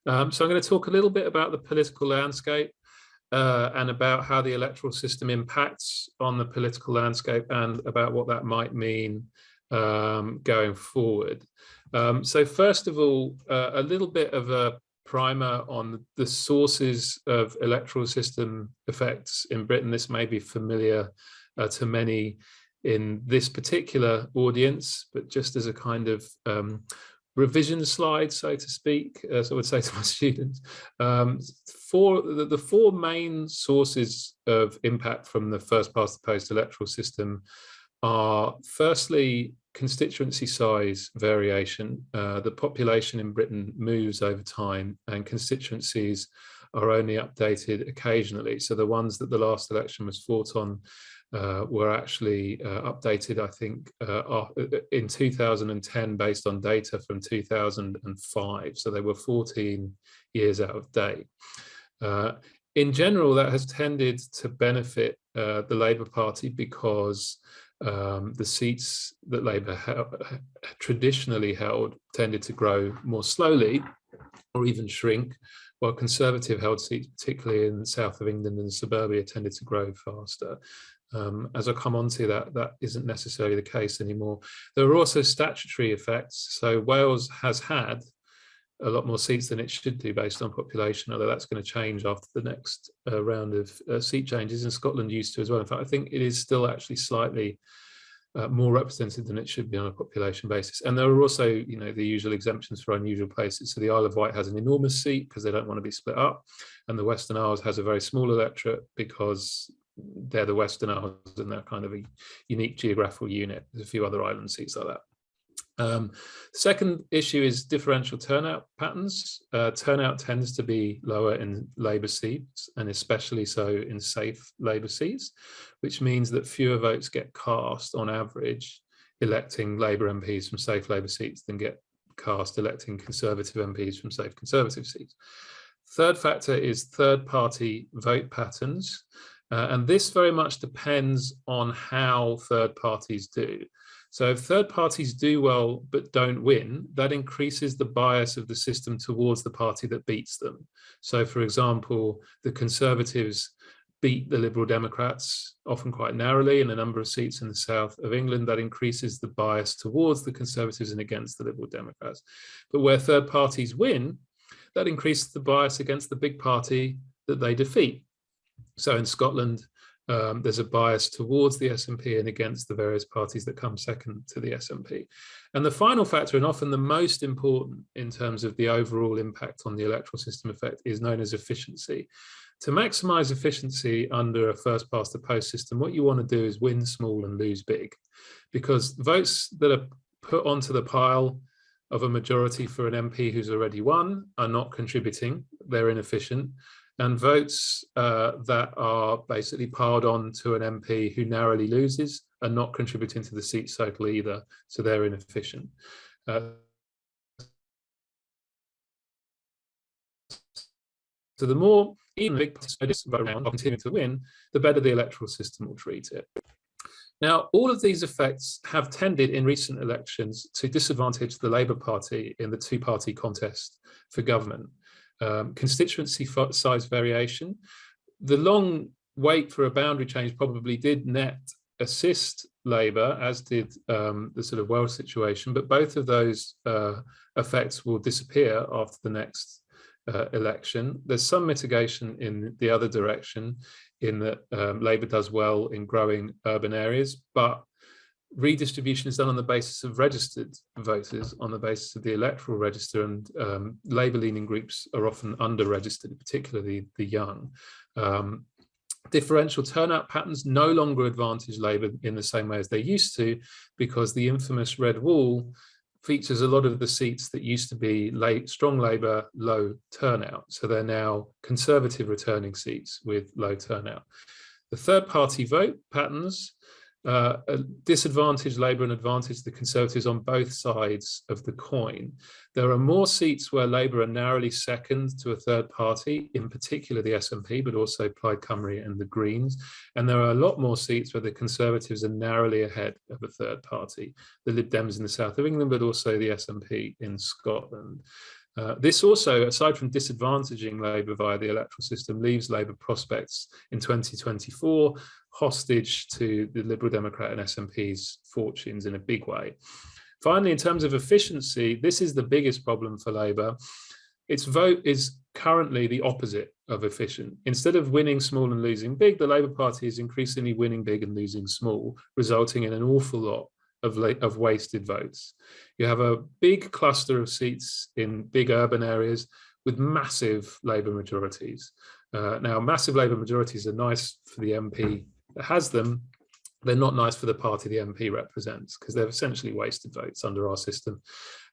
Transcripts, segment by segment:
So I'm going to talk a little bit about the political landscape and about how the electoral system impacts on the political landscape and about what that might mean going forward. So first of all, a little bit of a primer on the sources of electoral system effects in Britain. This may be familiar to many in this particular audience, but just as a kind of revision slide, so to speak, as I would say to my students, the four main sources of impact from the first past the post electoral system are, firstly, constituency size variation. The population in Britain moves over time and constituencies are only updated occasionally. So the ones that the last election was fought on were actually updated, I think, in 2010 based on data from 2005. So they were 14 years out of date. In general, that has tended to benefit the Labour Party because the seats that Labour traditionally held tended to grow more slowly or even shrink, while Conservative held seats, particularly in the south of England and suburbia, tended to grow faster. As I come on to that isn't necessarily the case anymore. There are also statutory effects. So Wales has had a lot more seats than it should do based on population, although that's going to change after the next round of seat changes, and Scotland used to as well. In fact, I think it is still actually slightly more represented than it should be on a population basis. And there are also, you know, the usual exemptions for unusual places. So the Isle of Wight has an enormous seat because they don't want to be split up, and the Western Isles has a very small electorate because they're the Western Isles and they're kind of a unique geographical unit. There's a few other island seats like that. The second issue is differential turnout patterns. Turnout tends to be lower in Labour seats, and especially so in safe Labour seats, which means that fewer votes get cast on average electing Labour MPs from safe Labour seats than get cast electing Conservative MPs from safe Conservative seats. Third factor is third-party vote patterns. And this very much depends on how third parties do. So if third parties do well but don't win, that increases the bias of the system towards the party that beats them. So for example, the Conservatives beat the Liberal Democrats, often quite narrowly, in a number of seats in the south of England. That increases the bias towards the Conservatives and against the Liberal Democrats. But where third parties win, that increases the bias against the big party that they defeat. So in Scotland, there's a bias towards the SNP and against the various parties that come second to the SNP. And the final factor, and often the most important in terms of the overall impact on the electoral system effect, is known as efficiency. To maximize efficiency under a first past the post system, what you want to do is win small and lose big, because votes that are put onto the pile of a majority for an MP who's already won are not contributing, they're inefficient. And votes that are basically piled on to an MP who narrowly loses are not contributing to the seat total either, so they're inefficient. So the more even big parties vote around or continue to win, the better the electoral system will treat it. Now, all of these effects have tended in recent elections to disadvantage the Labour Party in the two-party contest for government. Constituency size variation. The long wait for a boundary change probably did net assist Labour, as did the sort of Welsh situation, but both of those effects will disappear after the next election. There's some mitigation in the other direction, in that Labour does well in growing urban areas, but redistribution is done on the basis of registered voters, on the basis of the electoral register, and Labour-leaning groups are often under-registered, particularly the young. Differential turnout patterns no longer advantage Labour in the same way as they used to, because the infamous Red Wall features a lot of the seats that used to be strong Labour, low turnout. So they're now Conservative returning seats with low turnout. The third-party vote patterns disadvantage Labour and advantage the Conservatives on both sides of the coin. There are more seats where Labour are narrowly second to a third party, in particular the SNP, but also Plaid Cymru and the Greens. And there are a lot more seats where the Conservatives are narrowly ahead of a third party, the Lib Dems in the south of England, but also the SNP in Scotland. This also, aside from disadvantaging Labour via the electoral system, leaves Labour prospects in 2024 hostage to the Liberal Democrat and SNP's fortunes in a big way. Finally, in terms of efficiency, this is the biggest problem for Labour. Its vote is currently the opposite of efficient. Instead of winning small and losing big, the Labour Party is increasingly winning big and losing small, resulting in an awful lot of wasted votes. You have a big cluster of seats in big urban areas with massive Labour majorities. Now, massive Labour majorities are nice for the MP that has them. They're not nice for the party the MP represents, because they're essentially wasted votes under our system.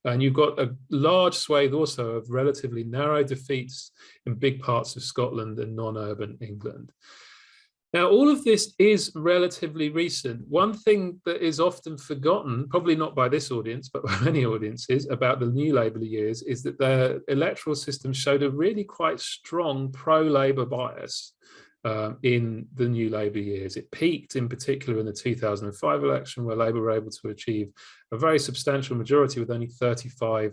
And you've got a large swathe also of relatively narrow defeats in big parts of Scotland and non-urban England. Now, all of this is relatively recent. One thing that is often forgotten, probably not by this audience, but by many audiences, about the new Labour years is that their electoral system showed a really quite strong pro-Labour bias in the new Labour years. It peaked in particular in the 2005 election, where Labour were able to achieve a very substantial majority with only 35%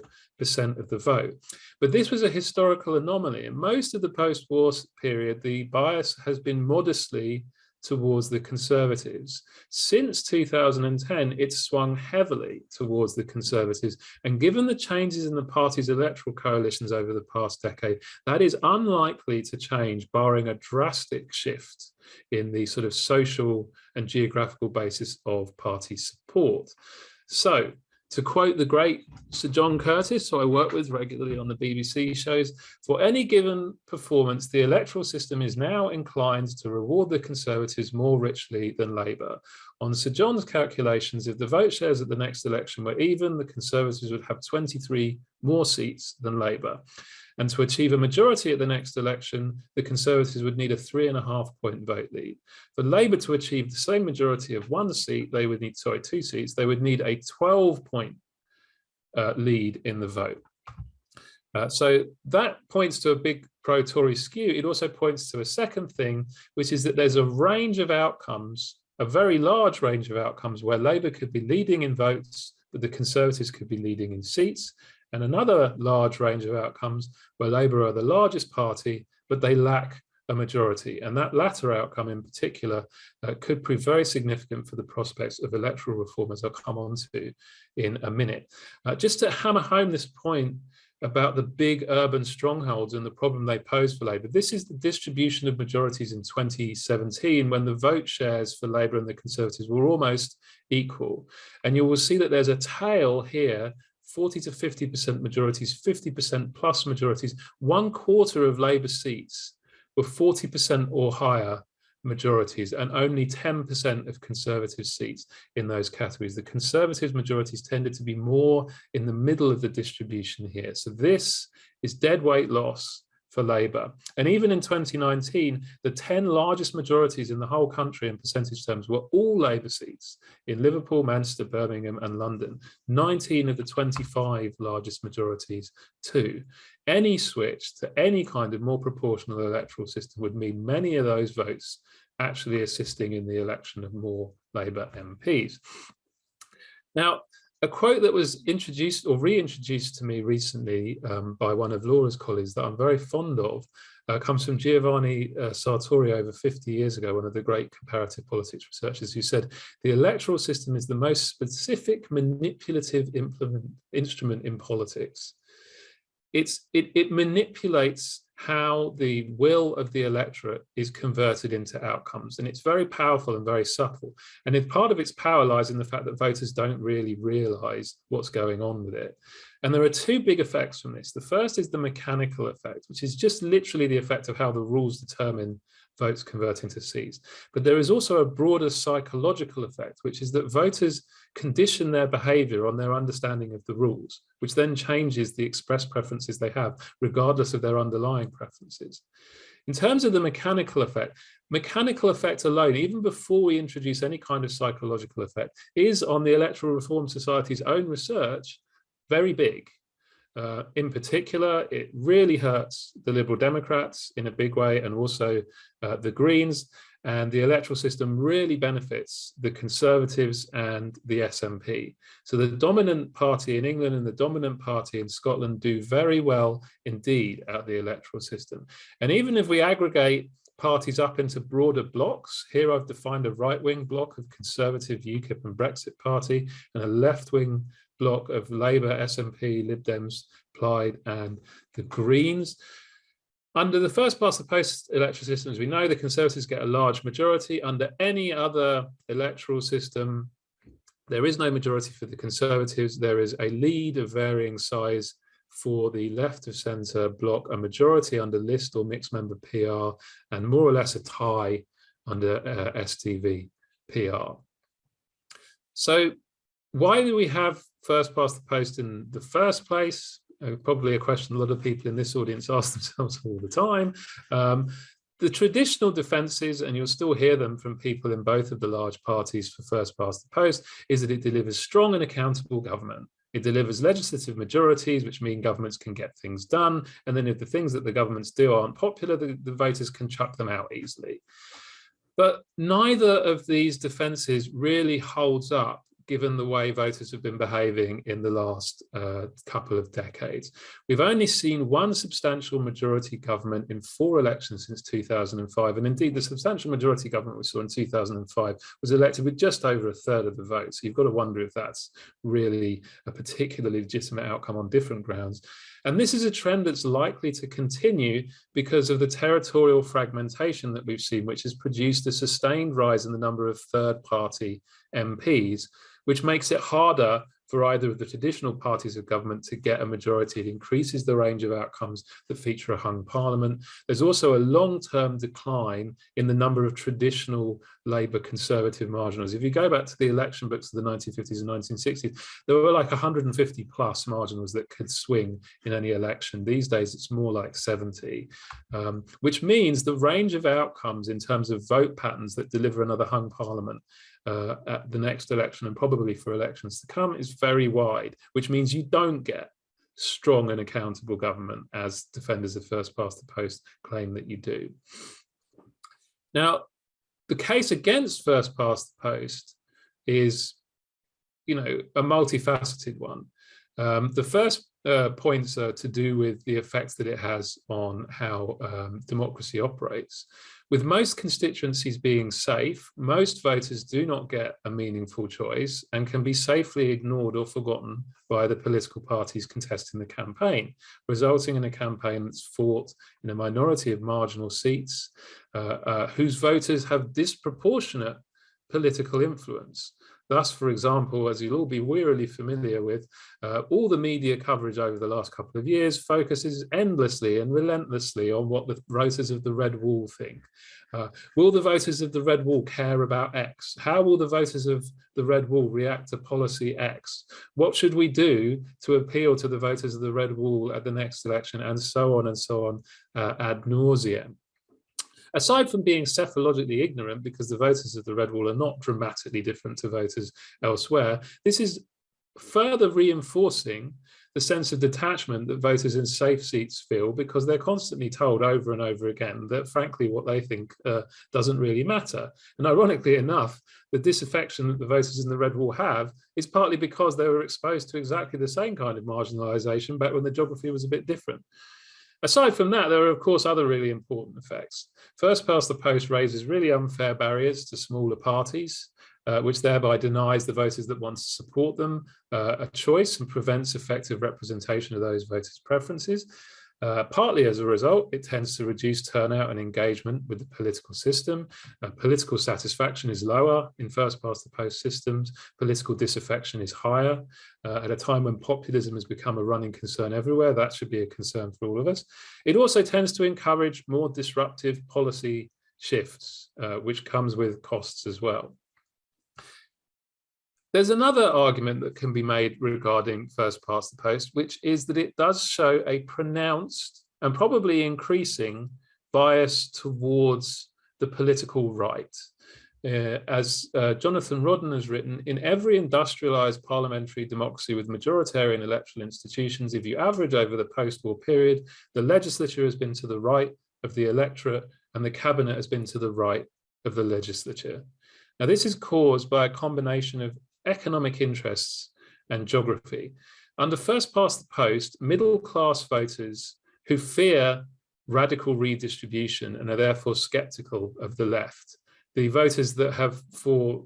of the vote. But this was a historical anomaly. In most of the post-war period, the bias has been modestly towards the Conservatives. Since 2010, it's swung heavily towards the Conservatives. And given the changes in the party's electoral coalitions over the past decade, that is unlikely to change, barring a drastic shift in the sort of social and geographical basis of party support. So, to quote the great Sir John Curtis, who I work with regularly on the BBC shows, for any given performance, the electoral system is now inclined to reward the Conservatives more richly than Labour. On Sir John's calculations, if the vote shares at the next election were even, the Conservatives would have 23 more seats than Labour. And to achieve a majority at the next election, the Conservatives would need a 3.5-point vote lead. For Labour to achieve the same majority of one seat, they would need, sorry, 2 seats, they would need a 12-point lead in the vote. So that points to a big pro-Tory skew. It also points to a second thing, which is that there's a range of outcomes, a very large range of outcomes where Labour could be leading in votes, but the Conservatives could be leading in seats, and another large range of outcomes where Labour are the largest party, but they lack a majority. And that latter outcome in particular could prove very significant for the prospects of electoral reform, as I'll come on to in a minute. Just to hammer home this point about the big urban strongholds and the problem they pose for Labour, this is the distribution of majorities in 2017, when the vote shares for Labour and the Conservatives were almost equal. And you will see that there's a tail here, 40 to 50% majorities, 50% plus majorities. 1/4 of Labour seats were 40% or higher majorities, and only 10% of Conservative seats in those categories. The Conservative majorities tended to be more in the middle of the distribution here. So this is dead weight loss for Labour. And even in 2019, the 10 largest majorities in the whole country in percentage terms were all Labour seats in Liverpool, Manchester, Birmingham and London. 19 of the 25 largest majorities too. Any switch to any kind of more proportional electoral system would mean many of those votes actually assisting in the election of more Labour MPs. Now, a quote that was introduced or reintroduced to me recently by one of Laura's colleagues that I'm very fond of comes from Giovanni Sartori over 50 years ago, one of the great comparative politics researchers, who said, "The electoral system is the most specific manipulative instrument in politics." It manipulates how the will of the electorate is converted into outcomes. And it's very powerful and very subtle. And if part of its power lies in the fact that voters don't really realize what's going on with it. And there are two big effects from this. The first is the mechanical effect, which is just literally the effect of how the rules determine votes convert into seats. But there is also a broader psychological effect, which is that voters condition their behavior on their understanding of the rules, which then changes the express preferences they have, regardless of their underlying preferences. In terms of the mechanical effect alone, even before we introduce any kind of psychological effect, is on the Electoral Reform Society's own research very big. In particular, it really hurts the Liberal Democrats in a big way, and also the Greens. And the electoral system really benefits the Conservatives and the SNP. So the dominant party in England and the dominant party in Scotland do very well indeed at the electoral system. And even if we aggregate parties up into broader blocks, here I've defined a right-wing block of Conservative, UKIP and Brexit Party, and a left-wing block of Labour, SNP, Lib Dems, Plaid and the Greens. Under the first past the post electoral system, as we know, the Conservatives get a large majority. Under any other electoral system, there is no majority for the Conservatives. There is a lead of varying size for the left of centre bloc, a majority under list or mixed member PR, and more or less a tie under STV PR. So why do we have first past the post in the first place? Probably a question a lot of people in this audience ask themselves all the time. The traditional defences, and you'll still hear them from people in both of the large parties for first past the post, is that it delivers strong and accountable government. It delivers legislative majorities, which mean governments can get things done. And then if the things that the governments do aren't popular, the voters can chuck them out easily. But neither of these defences really holds up, given the way voters have been behaving in the last couple of decades. We've only seen one substantial majority government in 4 elections since 2005. And indeed, the substantial majority government we saw in 2005 was elected with just over 1/3 of the vote. So you've got to wonder if that's really a particularly legitimate outcome on different grounds. And this is a trend that's likely to continue because of the territorial fragmentation that we've seen, which has produced a sustained rise in the number of third-party MPs, which makes it harder for either of the traditional parties of government to get a majority. It increases the range of outcomes that feature a hung parliament. There's also a long-term decline in the number of traditional Labour Conservative marginals. If you go back to the election books of the 1950s and 1960s, there were like 150 plus marginals that could swing in any election. These days, it's more like 70, which means the range of outcomes in terms of vote patterns that deliver another hung parliament at the next election, and probably for elections to come, is very wide, which means you don't get strong and accountable government as defenders of first past the post claim that you do. Now, the case against first past the post is, a multifaceted one. The first points are to do with the effects that it has on how democracy operates. With most constituencies being safe, most voters do not get a meaningful choice and can be safely ignored or forgotten by the political parties contesting the campaign, resulting in a campaign that's fought in a minority of marginal seats, whose voters have disproportionate political influence. Thus, for example, as you'll all be wearily familiar with, all the media coverage over the last couple of years focuses endlessly and relentlessly on what the voters of the Red Wall think. Will the voters of the Red Wall care about X? How will the voters of the Red Wall react to policy X? What should we do to appeal to the voters of the Red Wall at the next election? And so on ad nauseam. Aside from being cephalogically ignorant, because the voters of the Red Wall are not dramatically different to voters elsewhere, this is further reinforcing the sense of detachment that voters in safe seats feel, because they're constantly told over and over again that, frankly, what they think doesn't really matter. And ironically enough, the disaffection that the voters in the Red Wall have is partly because they were exposed to exactly the same kind of marginalisation back when the geography was a bit different. Aside from that, there are, of course, other really important effects. First past the post raises really unfair barriers to smaller parties, which thereby denies the voters that want to support them a choice and prevents effective representation of those voters' preferences. Partly as a result, it tends to reduce turnout and engagement with the political system. Political satisfaction is lower in first past the post systems. Political disaffection is higher. At a time when populism has become a running concern everywhere, that should be a concern for all of us. It also tends to encourage more disruptive policy shifts, which comes with costs as well. There's another argument that can be made regarding first past the post, which is that it does show a pronounced and probably increasing bias towards the political right. As Jonathan Rodden has written, in every industrialized parliamentary democracy with majoritarian electoral institutions, if you average over the post-war period, the legislature has been to the right of the electorate and the cabinet has been to the right of the legislature. Now, this is caused by a combination of economic interests and geography. Under first past the post, middle-class voters who fear radical redistribution and are therefore skeptical of the left, the voters that have for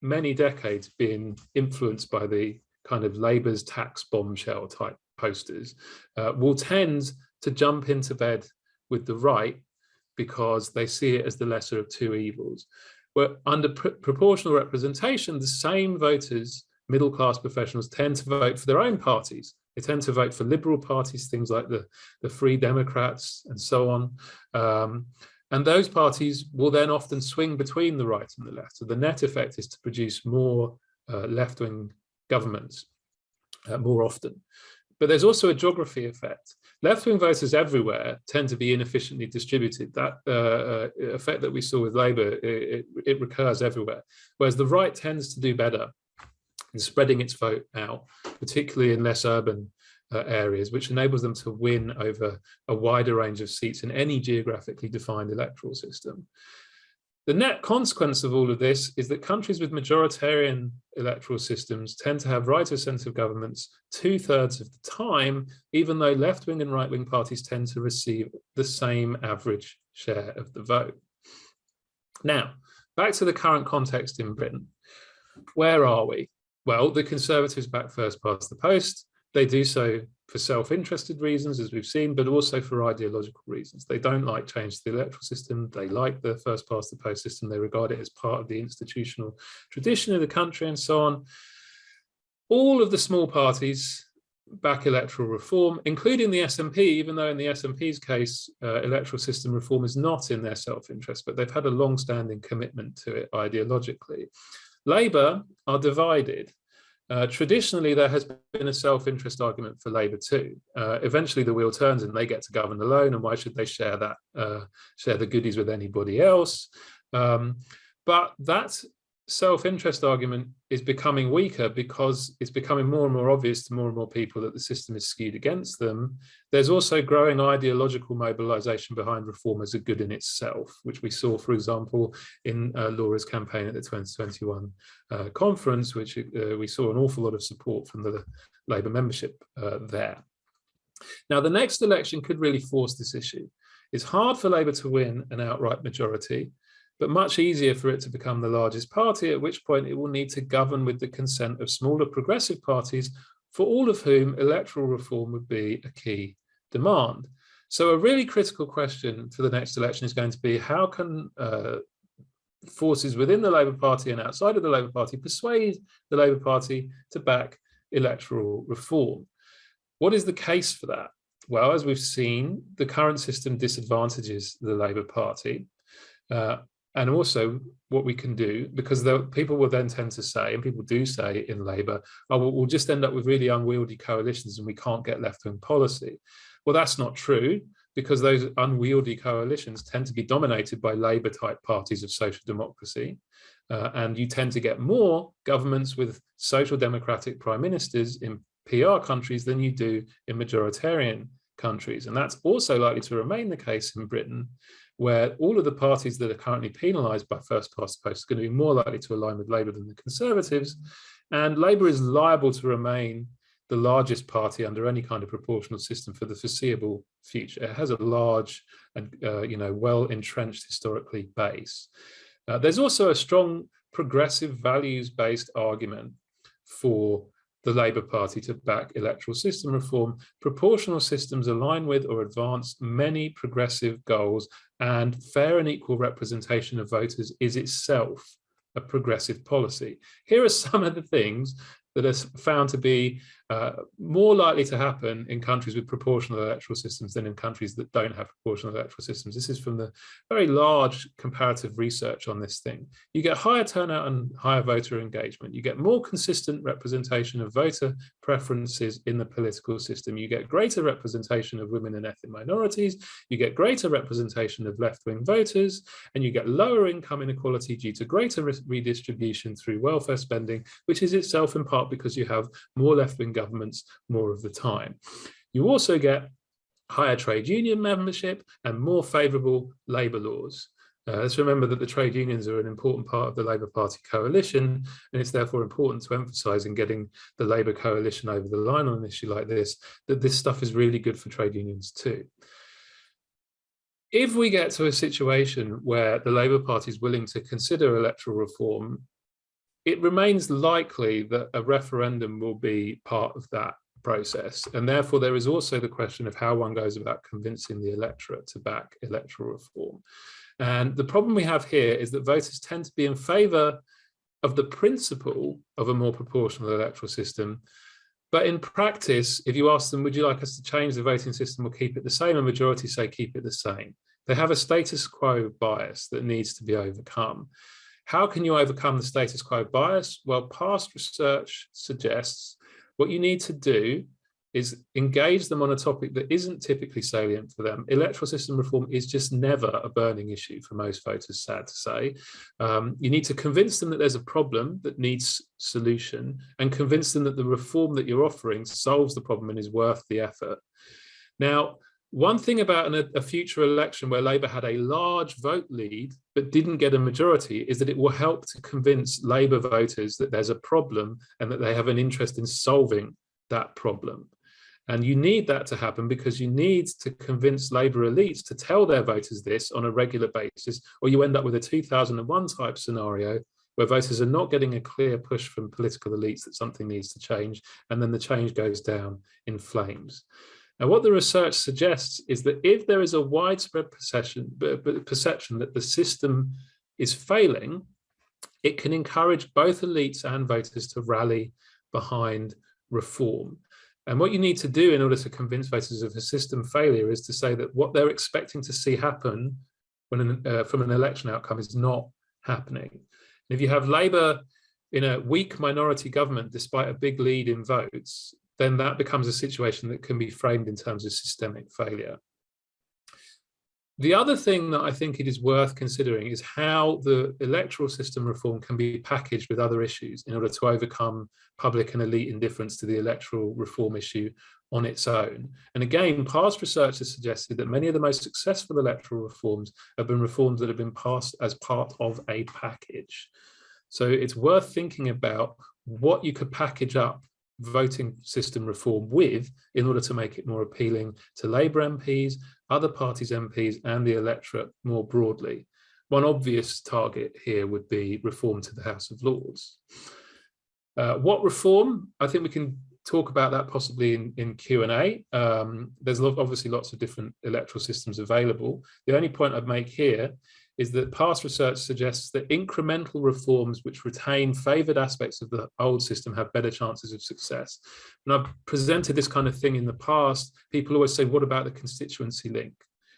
many decades been influenced by the kind of Labour's tax bombshell type posters, will tend to jump into bed with the right because they see it as the lesser of two evils. Where under proportional representation, the same voters, middle-class professionals, tend to vote for their own parties. They tend to vote for liberal parties, things like the Free Democrats and so on. And those parties will then often swing between the right and the left. So the net effect is to produce more left-wing governments more often. But there's also a geography effect. Left-wing voters everywhere tend to be inefficiently distributed. That effect that we saw with Labour, it recurs everywhere. Whereas the right tends to do better in spreading its vote out, particularly in less urban areas, which enables them to win over a wider range of seats in any geographically defined electoral system. The net consequence of all of this is that countries with majoritarian electoral systems tend to have right of centre governments 2/3 of the time, even though left-wing and right-wing parties tend to receive the same average share of the vote. Now, back to the current context in Britain. Where are we? Well, the Conservatives back first past the post. They do so for self-interested reasons, as we've seen, but also for ideological reasons. They don't like change to the electoral system. They like the first past the post system. They regard it as part of the institutional tradition of the country and so on. All of the small parties back electoral reform, including the SNP, even though in the SNP's case, electoral system reform is not in their self-interest, but they've had a long-standing commitment to it ideologically. Labour are divided. Traditionally, there has been a self-interest argument for Labour too. Eventually, the wheel turns and they get to govern alone, and why should they share the goodies with anybody else? But that self-interest argument is becoming weaker because it's becoming more and more obvious to more and more people that the system is skewed against them. There's also growing ideological mobilization behind reform as a good in itself, which we saw, for example, in Laura's campaign at the 2021 conference, which we saw an awful lot of support from the Labour membership there. Now, the next election could really force this issue. It's hard for Labour to win an outright majority, but much easier for it to become the largest party, at which point it will need to govern with the consent of smaller progressive parties, for all of whom electoral reform would be a key demand. So a really critical question for the next election is going to be, how can forces within the Labour Party and outside of the Labour Party persuade the Labour Party to back electoral reform? What is the case for that? Well, as we've seen, the current system disadvantages the Labour Party. And also what we can do, because people will then tend to say, and people do say in Labour, oh, we'll just end up with really unwieldy coalitions and we can't get left-wing policy. Well, that's not true, because those unwieldy coalitions tend to be dominated by Labour-type parties of social democracy. And you tend to get more governments with social democratic prime ministers in PR countries than you do in majoritarian countries. And that's also likely to remain the case in Britain, where all of the parties that are currently penalised by first past the post are going to be more likely to align with Labour than the Conservatives. And Labour is liable to remain the largest party under any kind of proportional system for the foreseeable future. It has a large and well-entrenched historically base. There's also a strong progressive values-based argument for the Labour Party to back electoral system reform. Proportional systems align with or advance many progressive goals, and fair and equal representation of voters is itself a progressive policy. Here are some of the things that are found to be more likely to happen in countries with proportional electoral systems than in countries that don't have proportional electoral systems. This is from the very large comparative research on this thing. You get higher turnout and higher voter engagement. You get more consistent representation of voter preferences in the political system. You get greater representation of women and ethnic minorities. You get greater representation of left-wing voters, and you get lower income inequality due to greater redistribution through welfare spending, which is itself in part because you have more left-wing governments more of the time. You also get higher trade union membership and more favourable labour laws. Let's remember that the trade unions are an important part of the Labour Party coalition, and it's therefore important to emphasise in getting the Labour coalition over the line on an issue like this, that this stuff is really good for trade unions too. If we get to a situation where the Labour Party is willing to consider electoral reform, it remains likely that a referendum will be part of that process. And therefore, there is also the question of how one goes about convincing the electorate to back electoral reform. And the problem we have here is that voters tend to be in favour of the principle of a more proportional electoral system. But in practice, if you ask them, would you like us to change the voting system or keep it the same? A majority say keep it the same. They have a status quo bias that needs to be overcome. How can you overcome the status quo bias? Well, past research suggests what you need to do is engage them on a topic that isn't typically salient for them. Electoral system reform is just never a burning issue for most voters, sad to say. You need to convince them that there's a problem that needs solution and convince them that the reform that you're offering solves the problem and is worth the effort. Now, one thing about a future election where Labour had a large vote lead but didn't get a majority is that it will help to convince Labour voters that there's a problem and that they have an interest in solving that problem. And you need that to happen because you need to convince Labour elites to tell their voters this on a regular basis, or you end up with a 2001 type scenario where voters are not getting a clear push from political elites that something needs to change, and then the change goes down in flames. Now, what the research suggests is that if there is a widespread perception that the system is failing, it can encourage both elites and voters to rally behind reform. And what you need to do in order to convince voters of a system failure is to say that what they're expecting to see happen when from an election outcome is not happening. And if you have Labour in a weak minority government despite a big lead in votes, then that becomes a situation that can be framed in terms of systemic failure. The other thing that I think it is worth considering is how the electoral system reform can be packaged with other issues in order to overcome public and elite indifference to the electoral reform issue on its own. And again, past research has suggested that many of the most successful electoral reforms have been reforms that have been passed as part of a package. So it's worth thinking about what you could package up voting system reform with in order to make it more appealing to Labour MPs, other parties' MPs and the electorate more broadly. One obvious target here would be reform to the House of Lords. What reform? I think we can talk about that possibly in Q&A. There's obviously lots of different electoral systems available. The only point I'd make here is that past research suggests that incremental reforms which retain favoured aspects of the old system have better chances of success. And I've presented this kind of thing in the past. People always say, what about the constituency link?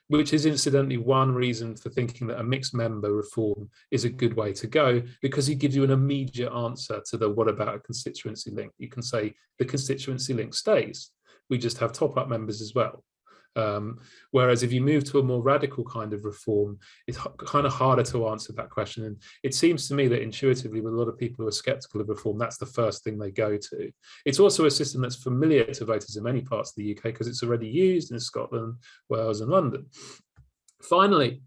Which is incidentally one reason for thinking that a mixed member reform is a good way to go, because it gives you an immediate answer to the what about a constituency link. You can say the constituency link stays. We just have top-up members as well. Whereas if you move to a more radical kind of reform, it's kind of harder to answer that question. And it seems to me that intuitively, with a lot of people who are skeptical of reform, that's the first thing they go to. It's also a system that's familiar to voters in many parts of the UK because it's already used in Scotland, Wales and London. Finally,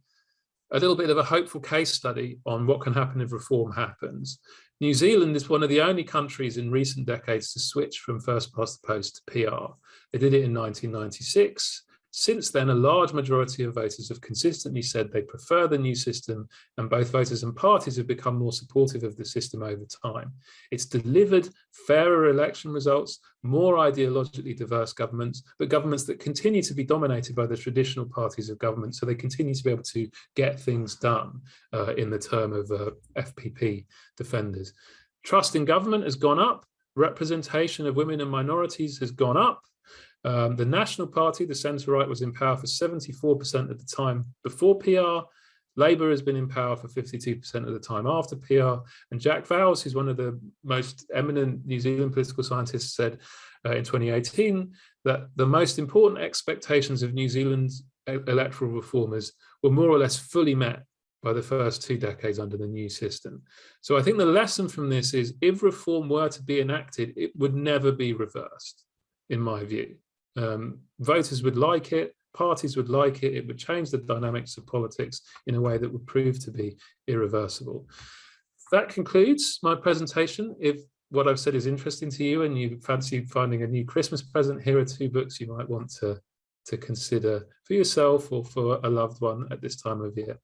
a little bit of a hopeful case study on what can happen if reform happens. New Zealand is one of the only countries in recent decades to switch from first past the post to PR. They did it in 1996. Since then, a large majority of voters have consistently said they prefer the new system, and both voters and parties have become more supportive of the system over time. It's delivered fairer election results, more ideologically diverse governments, but governments that continue to be dominated by the traditional parties of government, so they continue to be able to get things done in the term of FPP defenders. Trust in government has gone up, representation of women and minorities has gone up. The National Party, the centre-right, was in power for 74% of the time before PR. Labour has been in power for 52% of the time after PR. And Jack Vowles, who's one of the most eminent New Zealand political scientists, said in 2018 that the most important expectations of New Zealand's electoral reformers were more or less fully met by the first 2 decades under the new system. So I think the lesson from this is if reform were to be enacted, it would never be reversed, in my view. Voters would like it, parties would like it. It would change the dynamics of politics in a way that would prove to be irreversible. That concludes my presentation. If what I've said is interesting to you and you fancy finding a new Christmas present, here are 2 books you might want to consider for yourself or for a loved one at this time of year.